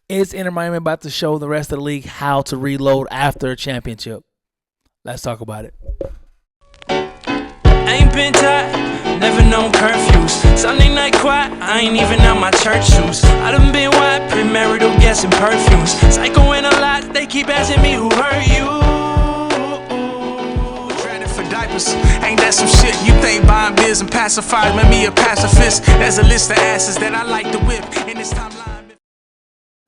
Is Inter Miami about to show the rest of the league how to reload after a championship? Let's talk about it. Ain't been tight, never known curfews. Sunday night quiet, I ain't even out my church shoes. I done been wide, premarital guessing perfumes. Psychoing a lot, they keep asking me who hurt you. Dreaded for diapers, ain't that some shit? You think buying beers and pacifiers made me a pacifist? There's a list of asses that I like to whip in this timeline.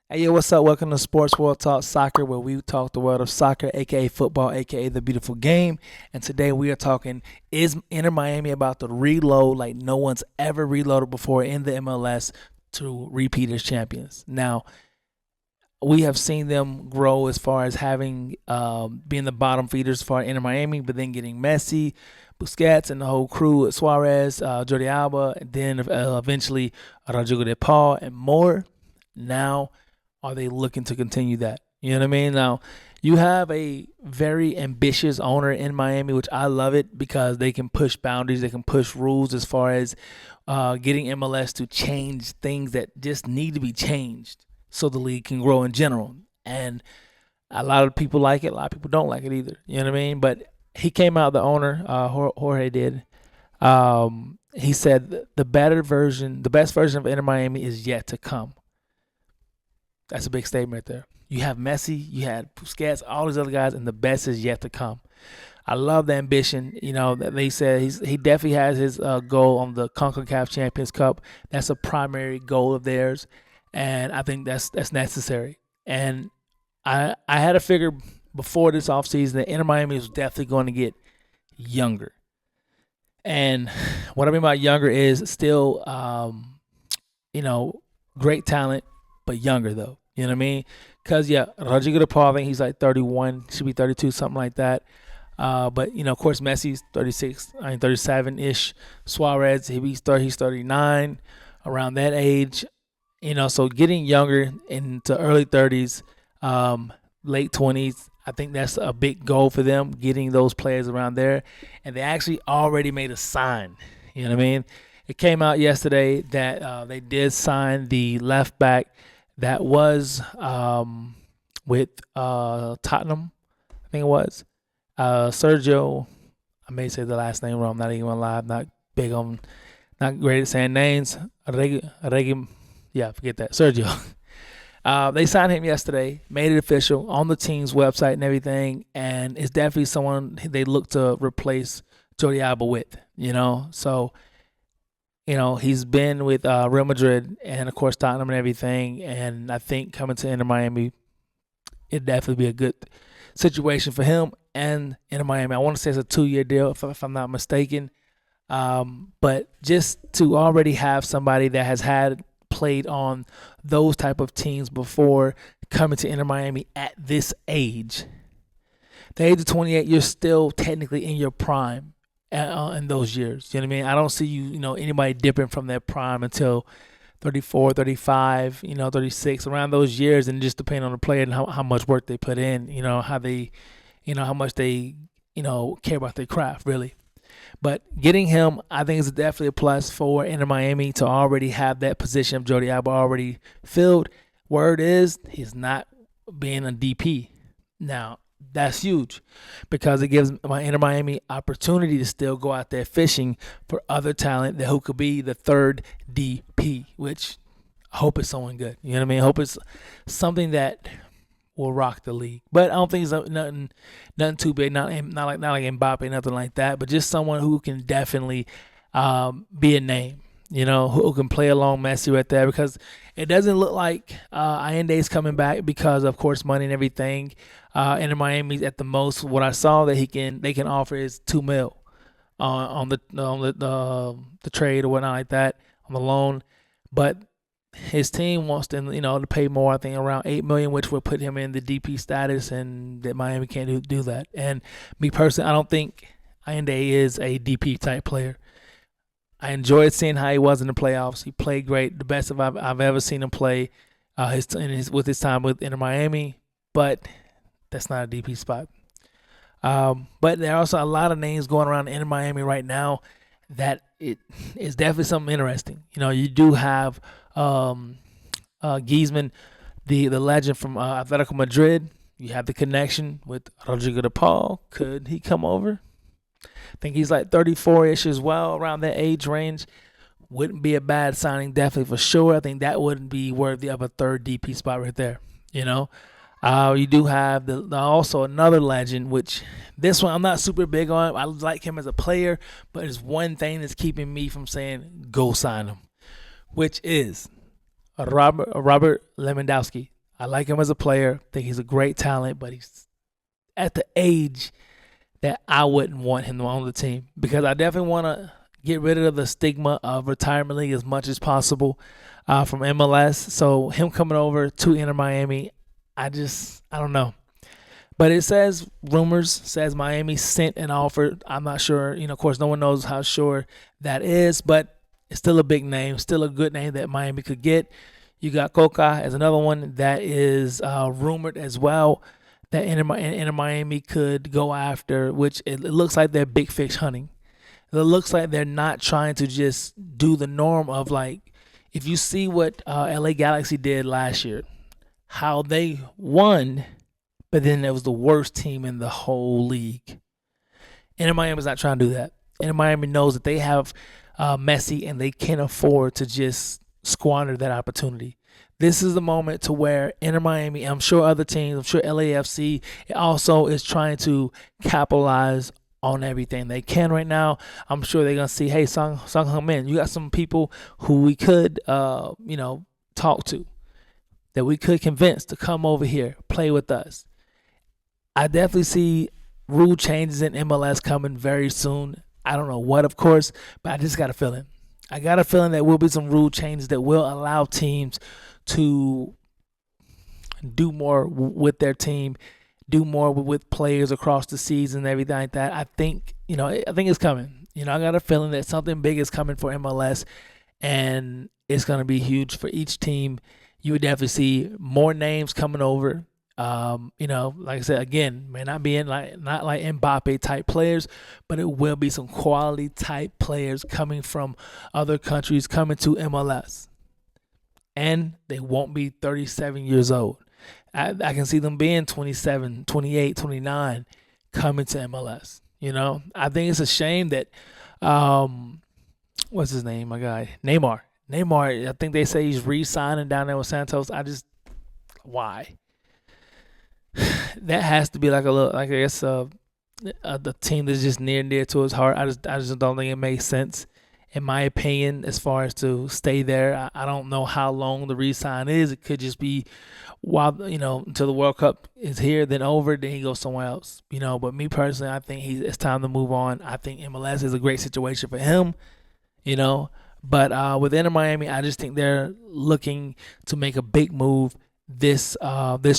Hey, yo, what's up? Welcome to Sports World Talk Soccer, where we talk the world of soccer, a.k.a. football, a.k.a. the beautiful game. And today we are talking, is Inter Miami about to reload like no one's ever reloaded before in the MLS to repeat as champions? Now, we have seen them grow as far as having being the bottom feeders for Inter Miami, but then getting Messi, Busquets, and the whole crew, Suarez, Jordi Alba, and then eventually Rodrigo de Paul and more. Now, are they looking to continue that? You know what I mean? Now, you have a very ambitious owner in Miami, which I love it because they can push boundaries. They can push rules as far as getting MLS to change things that just need to be changed so the league can grow in general. And a lot of people like it. A lot of people don't like it either. You know what I mean? But he came out, the owner, Jorge did. He said the best version of Inter Miami is yet to come. That's a big statement there. You have Messi, you had Busquets, all these other guys, and the best is yet to come. I love the ambition. You know, that they said he definitely has his goal on the CONCACAF Champions Cup. That's a primary goal of theirs, and I think that's necessary. And I had a figure before this offseason that Inter Miami was definitely going to get younger. And what I mean by younger is still, great talent, but younger though. You know what I mean? Because, Rodrigo de Paul, I think he's like 31, should be 32, something like that. But, of course, Messi's 37-ish. Suarez, he's 39, around that age. So getting younger into early 30s, late 20s, I think that's a big goal for them, getting those players around there. And they actually already made a sign. You know what I mean? It came out yesterday that they did sign the left back that was with Tottenham, I think it was. Sergio, I may say the last name wrong, I'm not even gonna lie, I'm not great at saying names. Forget that, Sergio. They signed him yesterday, made it official on the team's website and everything, and it's definitely someone they look to replace Jordi Alba with, So, he's been with Real Madrid and, of course, Tottenham and everything. And I think coming to Inter Miami, it'd definitely be a good situation for him and Inter Miami. I want to say it's a 2-year deal, if I'm not mistaken. But just to already have somebody that has played on those type of teams before coming to Inter Miami at this age, the age of 28, you're still technically in your prime. In those years, you know what I mean? I don't see anybody dipping from their prime until 34, 35, 36, around those years, and just depending on the player and how much work they put in, how they, how much they, care about their craft, really. But getting him, I think, is definitely a plus for Inter Miami to already have that position of Jordi Alba already filled. Word is he's not being a DP. Now, that's huge because it gives Inter Miami opportunity to still go out there fishing for other talent who could be the third DP, which I hope is someone good. You know what I mean? I hope it's something that will rock the league. But I don't think it's nothing too big, not like Mbappe, nothing like that, but just someone who can definitely be a name. Who can play along Messi right there, because it doesn't look like Allende's coming back because, of course, money and everything. Inter Miami, at the most, what I saw that they can offer is $2 million on the trade or whatnot like that, on the loan. But his team wants them, to pay more. I think around $8 million, which would put him in the DP status, and that Miami can't do that. And me personally, I don't think Allende is a DP type player. I enjoyed seeing how he was in the playoffs. He played great, the best I've ever seen him play with his time with Inter Miami, but that's not a DP spot. But there are also a lot of names going around Inter Miami right now that it is definitely something interesting. You do have Griezmann the legend from Atletico Madrid. You have the connection with Rodrigo de Paul. Could he come over? I think he's like 34-ish as well, around that age range. Wouldn't be a bad signing, definitely for sure. I think that wouldn't be worthy of a third DP spot right there. You do have also another legend, which this one I'm not super big on. I like him as a player, but there's one thing that's keeping me from saying go sign him, which is Robert Lewandowski. I like him as a player. I think he's a great talent, but he's at the age that I wouldn't want him on the team, because I definitely want to get rid of the stigma of retirement league as much as possible from MLS. So him coming over to Inter Miami, I don't know. But it says Miami sent an offer. I'm not sure. Of course, no one knows how sure that is, but it's still a big name, still a good name that Miami could get. You got Coca as another one that is rumored as well that Inter Miami could go after, which it looks like they're big fish hunting. It looks like they're not trying to just do the norm of, like, if you see what LA Galaxy did last year, how they won, but then it was the worst team in the whole league. Inter Miami's not trying to do that. Inter Miami knows that they have Messi, and they can't afford to just squander that opportunity. This is the moment to where Inter Miami, I'm sure other teams, I'm sure LAFC also is trying to capitalize on everything they can right now. I'm sure they're gonna see, hey, Sung Heung-min, you got some people who we could talk to, that we could convince to come over here, play with us. I definitely see rule changes in MLS coming very soon. I don't know what, of course, but I just got a feeling. I got a feeling that will be some rule changes that will allow teams to do more with their team, do more with players across the season and everything like that. I think it's coming. I got a feeling that something big is coming for MLS, and it's going to be huge for each team. You would definitely see more names coming over. Like I said, again, may not be not like Mbappe type players, but it will be some quality type players coming from other countries coming to MLS. And they won't be 37 years old. I can see them being 27, 28, 29 coming to MLS. I think it's a shame that, what's his name, my guy? Neymar, I think they say he's re-signing down there with Santos. Why? That has to be like a little, like, I guess, the team that's just near to his heart. I just don't think it makes sense, in my opinion, as far as to stay there. I don't know how long the re-sign is. It could just be until the World Cup is here, then over, then he goes somewhere else. But me personally, I think it's time to move on. I think MLS is a great situation for him. But with Inter Miami, I just think they're looking to make a big move this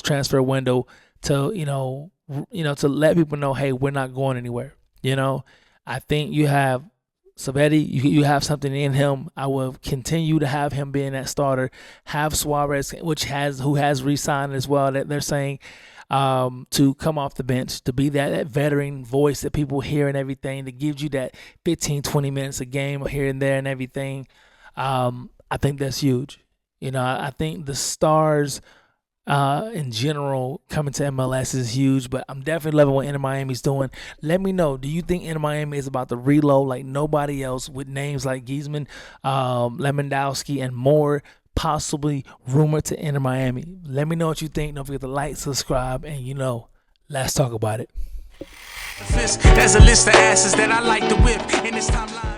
transfer window to to let people know, hey, we're not going anywhere. I think you have Savetti, you have something in him. I will continue to have him being that starter. Have Suarez, who has re-signed as well, that they're saying to come off the bench, to be that veteran voice that people hear and everything, that gives you that 15, 20 minutes a game here and there and everything. I think that's huge. I think the stars in general coming to MLS is huge, but I'm definitely loving what Inter Miami's doing. Let me know, do you think Inter Miami is about to reload like nobody else, with names like Griezmann, Lewandowski, and more possibly rumored to Inter Miami? Let me know what you think. Don't forget to like, subscribe, and let's talk about it. There's a list of asses that I like to whip in this timeline.